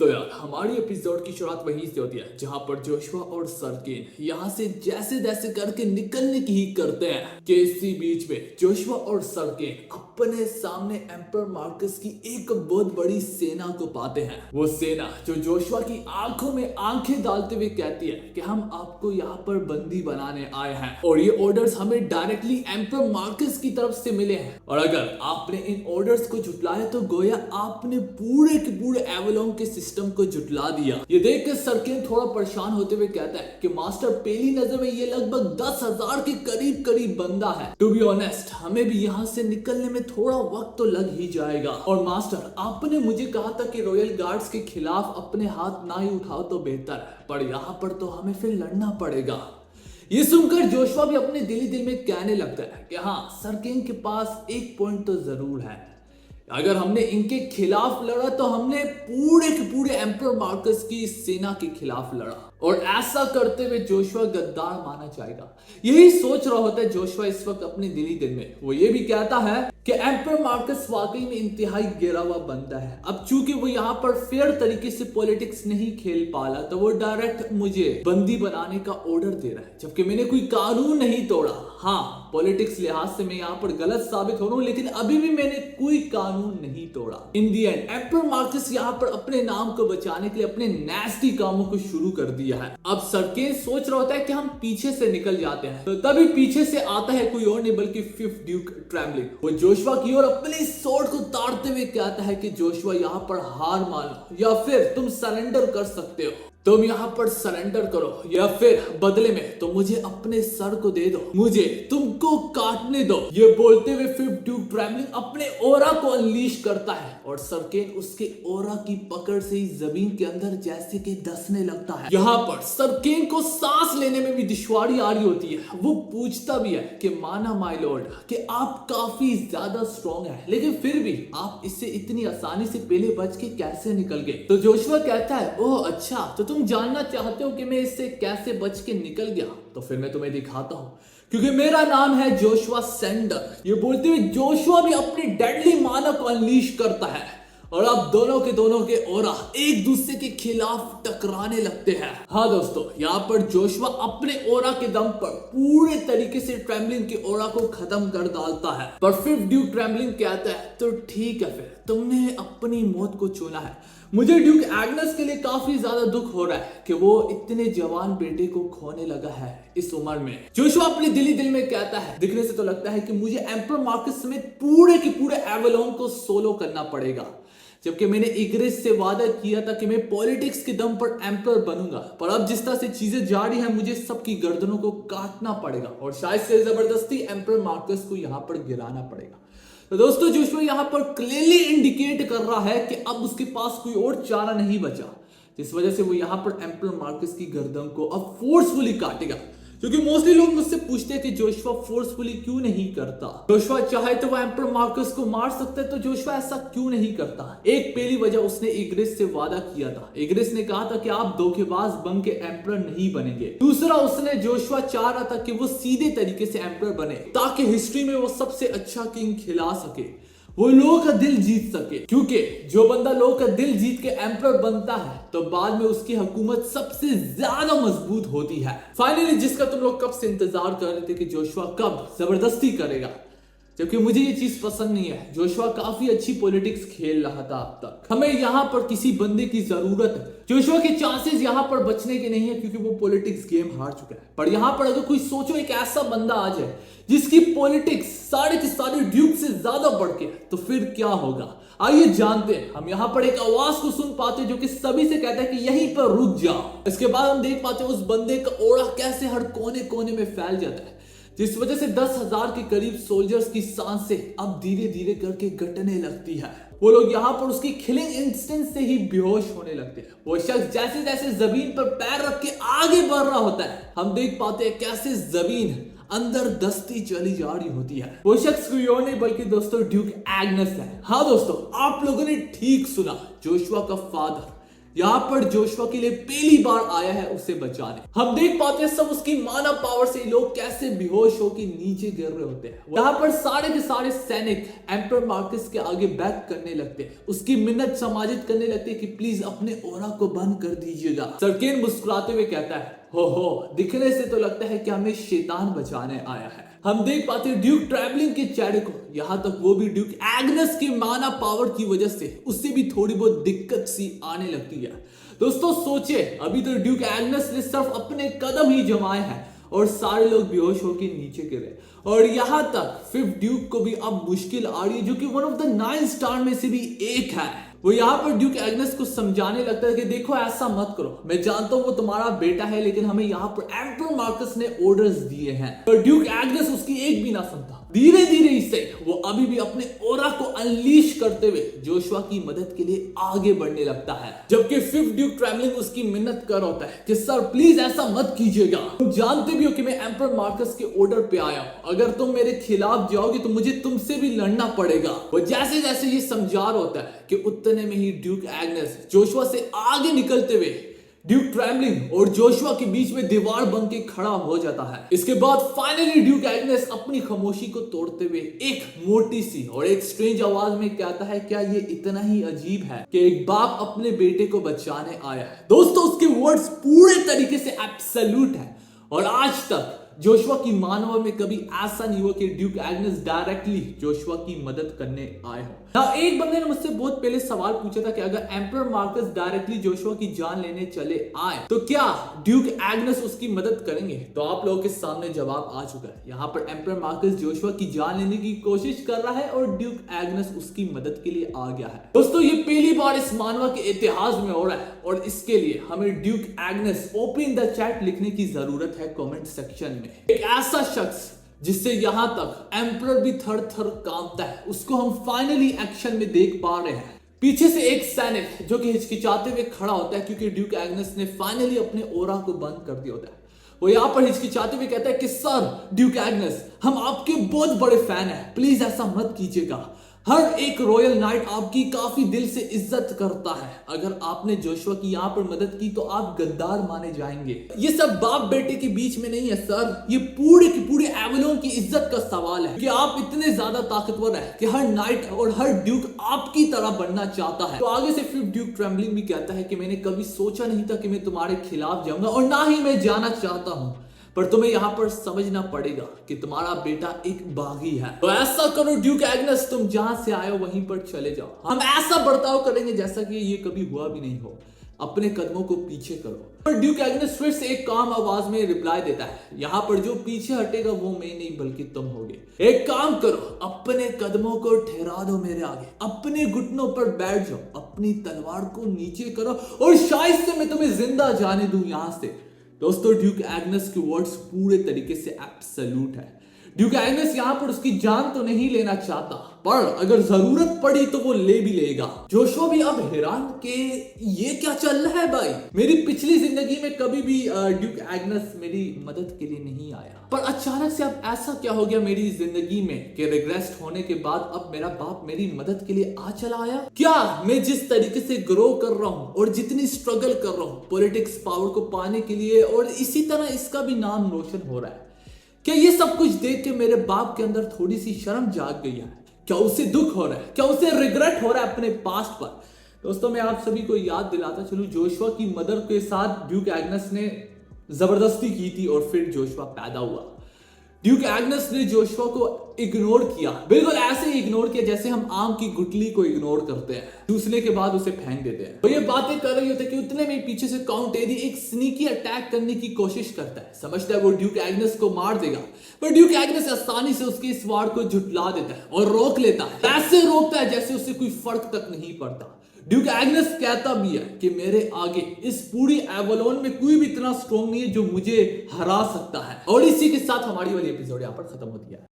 तो यार हमारी एपिसोड की शुरुआत वहीं से होती है जहां पर जोशुआ और सरकेन यहां से जैसे तैसे करके निकलने की ही करते हैं कि इसी बीच में जोशुआ और सरकेन अपने सामने एम्पर मार्कस की एक बहुत बड़ी सेना को पाते हैं। वो सेना जो जोशुआ की आंखों में आंखें डालते हुए कहती है कि हम आपको यहाँ पर बंदी बनाने आए हैं और ये ऑर्डर्स हमें डायरेक्टली एम्पर मार्कस की तरफ से मिले हैं, और अगर आपने इन ऑर्डर्स को झुटलाया तो गोया आपने पूरे के पूरे एवलॉन के सिस्टम को जुटला दिया। ये देखकर सरकेन थोड़ा परेशान होते हुए कहता है कि मास्टर पहली नजर में ये लगभग 10,000 के करीब करीब बंदा है। टू बी ऑनेस्ट हमें भी यहाँ से निकलने में थोड़ा वक्त तो लग ही जाएगा। और मास्टर आपने मुझे कहा था कि रॉयल गार्ड्स के खिलाफ अपने हाथ ना ही उठाओ तो बेहतर है, पर यहाँ पर तो हमें फिर लड़ना पड़ेगा। ये सुनकर जोशुआ भी अपने दिल में कहने लगता है कि हाँ, सरकेन के पास एक पॉइंट तो जरूर है। अगर हमने इनके खिलाफ लड़ा तो हमने पूरे के पूरे एम्पर मार्कस की सेना के खिलाफ लड़ा, और ऐसा करते हुए जोशुआ गद्दार माना जाएगा। यही सोच रहा होता है जोशुआ इस वक्त अपने दिल में। वो ये भी कहता है कि एम्पर मार्कस वाकई में इंतहाई गिरा हुआ बंदा है। अब चूंकि वो यहाँ पर फेयर तरीके से पॉलिटिक्स नहीं खेल पाला तो वो डायरेक्ट मुझे बंदी बनाने का ऑर्डर दे रहा है, जबकि मैंने कोई कानून नहीं तोड़ा। हाँ, पॉलिटिक्स लिहाज से मैं यहाँ पर गलत साबित हो रहा हूँ, लेकिन अभी भी मैंने कोई कानून नहीं तोड़ा। इन दी एंड एम्पर मार्कस यहाँ पर अपने नाम को बचाने के लिए अपने नैस्टी कामों को शुरू कर दिया है। अब सरकेन सोच रहा होता है कि हम पीछे से निकल जाते हैं, तो तभी पीछे से आता है कोई और नहीं बल्कि फिफ्थ ड्यूक ट्रेमलिंग। वो जोशुआ की ओर अपनी स्वॉर्ड को ताड़ते हुए कहता है कि जोशुआ यहाँ पर हार मानो या फिर तुम सरेंडर कर सकते हो। तुम यहाँ पर सरेंडर करो या फिर बदले में तो मुझे अपने सर को दे दो, मुझे तुमको काटने दो। ये बोलते हुए फिफ्थ ड्यूक ट्रेमलिंग अपने ओरा को अनलीश करता है और सरकेन उसके ओरा की पकड़ से ही जमीन के अंदर जैसे कि धंसने लगता है। यहाँ पर सरकेन को सांस लेने में भी दुश्वारी आ रही होती है। वो पूछता भी है कि माना माय लॉर्ड कि आप काफी ज्यादा स्ट्रॉन्ग है, लेकिन फिर भी आप इससे इतनी आसानी से पहले बच के कैसे निकल गए? तो जोशुआ कहता है ओह अच्छा, तो तुम जानना चाहते हो कि मैं इससे कैसे बच के निकल गया? तो फिर मैं तुम्हें दिखाता हूं, क्योंकि मेरा नाम है जोशुआ सेंडर। ये बोलते हुए जोशुआ भी अपनी डेडली मानव को अनलीश करता है और अब दोनों के ओरा एक दूसरे के खिलाफ टकराने लगते हैं। हाँ दोस्तों, यहाँ पर जोशुआ अपने ओरा के दम पर पूरे तरीके से ट्रेमलिंग के ओरा को खत्म कर डालता है, पर फिफ्थ ड्यूक ट्रेमलिंग कहता है तो ठीक है, फिर तुमने अपनी मौत को चुना है। मुझे ड्यूक एग्नस के लिए काफी ज्यादा दुख हो रहा है कि वो इतने जवान बेटे को खोने लगा है इस उम्र में। जोशुआ अपने दिल में कहता है दिखने से तो लगता है कि मुझे एम्पर मार्कस समेत पूरे के पूरे एवलॉन को सोलो करना पड़ेगा, जबकि मैंने इग्रेस से वादा किया था कि मैं पॉलिटिक्स के दम पर एम्पर बनूंगा। पर अब जिस तरह से चीजें जा रही हैं मुझे सबकी गर्दनों को काटना पड़ेगा और शायद से जबरदस्ती एम्पर मार्कस को यहाँ पर गिराना पड़ेगा। तो दोस्तों जोशुआ यहाँ पर क्लियरली इंडिकेट कर रहा है कि अब उसके पास कोई और चारा नहीं बचा, जिस वजह से वो यहाँ पर एम्पर मार्कस की गर्दन को अब फोर्सफुली काटेगा। क्योंकि मोस्टली लोग मुझसे पूछते हैं कि जोशुआ फोर्सफुली क्यों नहीं करता। जोशुआ चाहे तो वो एम्पर मार्कस को मार सकता है, तो जोशुआ ऐसा क्यों नहीं करता? एक पहली वजह, उसने इग्रेस से वादा किया था। इग्रेस ने कहा था कि आप धोखेबाज बन के एम्पर नहीं बनेंगे। दूसरा, उसने जोशुआ चाह रहा था कि वो सीधे तरीके से एम्पर बने ताकि हिस्ट्री में वो सबसे अच्छा किंग खिला सके, वो लोगों का दिल जीत सके। क्योंकि जो बंदा लोगों का दिल जीत के एम्पर बनता है तो बाद में उसकी हुकूमत सबसे ज्यादा मजबूत होती है। फाइनली, जिसका तुम लोग कब से इंतजार कर रहे थे कि जोशुआ कब जबरदस्ती करेगा, जबकि मुझे ये चीज पसंद नहीं है। जोशुआ काफी अच्छी पॉलिटिक्स खेल रहा था अब तक। हमें यहाँ पर किसी बंदे की जरूरत है। जोशुआ के चांसेस यहाँ पर बचने के नहीं है क्योंकि वो पॉलिटिक्स गेम हार चुका है। पर यहाँ पर अगर कोई सोचो एक ऐसा बंदा आ जाए जिसकी पॉलिटिक्स सारे के सारे ड्यूक से ज्यादा बढ़ के, तो फिर क्या होगा? आइए जानते हैं। हम यहाँ पर एक आवाज को सुन पाते हैं जो कि सभी से कहता है कि यहीं पर रुक जाओ। इसके बाद हम देख पाते हैं उस बंदे का ओरा कैसे हर कोने कोने में फैल जाता है, जिस वजह से 10,000 के करीब सोल्जर्स की सांसें अब धीरे धीरे करके घटने लगती है। वो लोग यहाँ पर उसकी किलिंग इंस्टेंट से ही बेहोश होने लगते हैं। वो शख्स जैसे जैसे जमीन पर पैर रख के आगे बढ़ रहा होता है, हम देख पाते हैं कैसे जमीन अंदर दस्ती चली जा रही होती है। वो शख्स कोई और नहीं बल्कि दोस्तों ड्यूक एग्नस है। हाँ दोस्तों, आप लोगों ने ठीक सुना, जोशुआ का फादर यहाँ पर जोशुआ के लिए पहली बार आया है उसे बचाने। हम देख पाते हैं सब उसकी मानव पावर से लोग कैसे बेहोश होकर नीचे गिर रहे होते हैं। यहाँ पर सारे के सारे सैनिक एम्पर मार्कस के आगे बैक करने लगते हैं, उसकी मिन्नत समाजित करने लगते हैं कि प्लीज अपने ओरा को बंद कर दीजिएगा। सर्केन मुस्कुराते हुए कहता है, हो दिखने से तो लगता है कि हमें शैतान बचाने आया है। हम देख पाते हैं ड्यूक ट्रैवलिंग के चेहरे को, यहां तक वो भी ड्यूक एग्नेस की माना पावर की वजह से उससे भी थोड़ी बहुत दिक्कत सी आने लगती है। दोस्तों सोचे, अभी तो ड्यूक एग्नेस ने सिर्फ अपने कदम ही जमाए हैं और सारे लोग बेहोश होकर नीचे गिरे, और यहां तक फिफ्थ ड्यूक को भी अब मुश्किल आ रही है, जो कि वन ऑफ द 9 स्टार में से भी एक है। वो यहाँ पर ड्यूक एग्नेस को समझाने लगता है कि देखो ऐसा मत करो, मैं जानता हूँ वो तुम्हारा बेटा है, लेकिन हमें यहाँ पर एम्पर मार्कस ने ऑर्डर्स दिए हैं। पर ड्यूक एग्नेस उसकी एक भी ना सुनता। धीरे धीरे इससे वो अभी भी अपने ओरा को अनलीश करते हुए जोशुआ की मदद के लिए आगे बढ़ने लगता है, जबकि फिफ्थ ड्यूक ट्रैवलिंग उसकी मिन्नत कर होता है कि सर प्लीज ऐसा मत कीजिएगा, तुम जानते भी हो कि मैं एम्पर मार्कस के ऑर्डर पे आया हूं, अगर तुम मेरे खिलाफ जाओगे तो मुझे तुमसे भी लड़ना पड़ेगा। वो जैसे जैसे ये समझा होता है कि उतने में ही ड्यूक एग्नेस जोशुआ से आगे निकलते हुए ड्यूक ट्रैवलिंग और जोशुआ के बीच में दीवार बन के खड़ा हो जाता है। इसके बाद फाइनली ड्यूक एग्नेस अपनी खामोशी को तोड़ते हुए एक मोटी सी और एक स्ट्रेंज आवाज में कहता है, क्या ये इतना ही अजीब है कि एक बाप अपने बेटे को बचाने आया है। दोस्तों उसके वर्ड्स पूरे तरीके से एब्सोल्यूट है, और आज तक जोशुआ की मानव में कभी ऐसा नहीं हुआ कि ड्यूक एग्नेस डायरेक्टली जोशुआ की मदद करने आए हो। ना एक बंदे ने मुझसे बहुत पहले सवाल पूछा था कि अगर एम्पर मार्कस डायरेक्टली जोशुआ की जान लेने चले आए तो क्या ड्यूक एग्नेस उसकी मदद करेंगे? तो आप लोगों के सामने जवाब आ चुका है। यहाँ पर एम्पर मार्कस जोशुआ की जान लेने की कोशिश कर रहा है और ड्यूक एग्नेस उसकी मदद के लिए आ गया है। दोस्तों ये पहली बार इस मानवा के इतिहास में हो रहा है, और इसके लिए हमें Duke Agnes open the chat लिखने की जरूरत है कमेंट सेक्शन में। एक ऐसा शख्स जिससे यहां तक एम्परर भी थर थर कांपता है, उसको हम फाइनली एक्शन में देख पा रहे हैं। पीछे से एक सैनिक जो कि हिचकिचाते हुए खड़ा होता है, क्योंकि ड्यूक एग्नेस ने फाइनली अपने ओरा को बंद कर दिया होता है। वो यहां पर हिचकिचाते हुए कहता है कि सर ड्यूक एग्नेस, हम आपके बहुत बड़े फैन हैं, प्लीज ऐसा मत कीजिएगा। हर एक रॉयल नाइट आपकी काफी दिल से इज्जत करता है, अगर आपने जोशुआ की यहाँ पर मदद की तो आप गद्दार माने जाएंगे। ये सब बाप बेटे के बीच में नहीं है सर, ये पूरे की पूरे एवलोन की इज्जत का सवाल है कि आप इतने ज्यादा ताकतवर है कि हर नाइट और हर ड्यूक आपकी तरह बनना चाहता है। तो आगे से फिफ्थ ड्यूक ट्रेम्बलिंग भी कहता है कि मैंने कभी सोचा नहीं था कि मैं तुम्हारे खिलाफ जाऊंगा, और ना ही मैं जाना चाहता हूं, पर तुम्हें यहाँ पर समझना पड़ेगा कि तुम्हारा बेटा एक बागी है। तो ऐसा करो ड्यूक एग्नेस, तुम जहां से आए हो वहीं पर चले जाओ। हम ऐसा बर्ताव करेंगे जैसा कि ये कभी हुआ भी नहीं हो। अपने कदमों को पीछे करो। पर ड्यूक एग्नेस फिर से एक काम आवाज में रिप्लाई देता है, यहाँ पर जो पीछे हटेगा वो मैं नहीं बल्कि तुम होगे। एक काम करो, अपने कदमों को ठहरा दो मेरे आगे, अपने घुटनों पर बैठ जाओ, अपनी तलवार को नीचे करो और शायद से मैं तुम्हें जिंदा जाने दूं यहां से। दोस्तों ड्यूक एग्नेस के वर्ड्स पूरे तरीके से एब्सोल्यूट है। ड्यूक एग्नेस यहाँ पर उसकी जान तो नहीं लेना चाहता, पर अगर जरूरत पड़ी तो वो ले भी लेगा। जोशुआ भी अब हैरान के ये क्या चल रहा है भाई, मेरी पिछली जिंदगी में कभी भी ड्यूक एग्नेस मेरी मदद के लिए नहीं आया, पर अचानक से अब ऐसा क्या हो गया मेरी जिंदगी में कि रिग्रेस होने के बाद अब मेरा बाप मेरी मदद के लिए आ चला आया? क्या मैं जिस तरीके से ग्रो कर रहा हूँ और जितनी स्ट्रगल कर रहा हूँ पॉलिटिक्स पावर को पाने के लिए, और इसी तरह इसका भी नाम रोशन हो रहा है, क्या ये सब कुछ देख के मेरे बाप के अंदर थोड़ी सी शर्म जाग गई है? क्या उसे दुख हो रहा है? क्या उसे रिग्रेट हो रहा है अपने पास्ट पर? दोस्तों मैं आप सभी को याद दिलाता चलूं, जोशुआ की मदर के साथ ड्यूक एग्नेस ने जबरदस्ती की थी और फिर जोशुआ पैदा हुआ। ड्यूक एग्नेस ने जोशुआ को इग्नोर किया, बिल्कुल ऐसे ही इग्नोर किया जैसे हम आम की गुठली को इग्नोर करते हैं, चूसने के बाद उसे फेंक देते हैं। तो ये बातें कर रही होते कि उतने में पीछे से काउंट एडी एक स्नीकी अटैक करने की कोशिश करता है, समझता है वो ड्यूक एग्नेस को मार देगा, पर ड्यूक एग्नेस आसानी से उसके इस वार को झुठला देता है और रोक लेता है। ऐसे रोकता है जैसे उसे कोई फर्क तक नहीं पड़ता। ड्यूक एग्नेस कहता भी है कि मेरे आगे इस पूरी एवलोन में कोई भी इतना स्ट्रॉन्ग नहीं है जो मुझे हरा सकता है। और इसी के साथ हमारी वाली एपिसोड यहाँ पर खत्म होती है।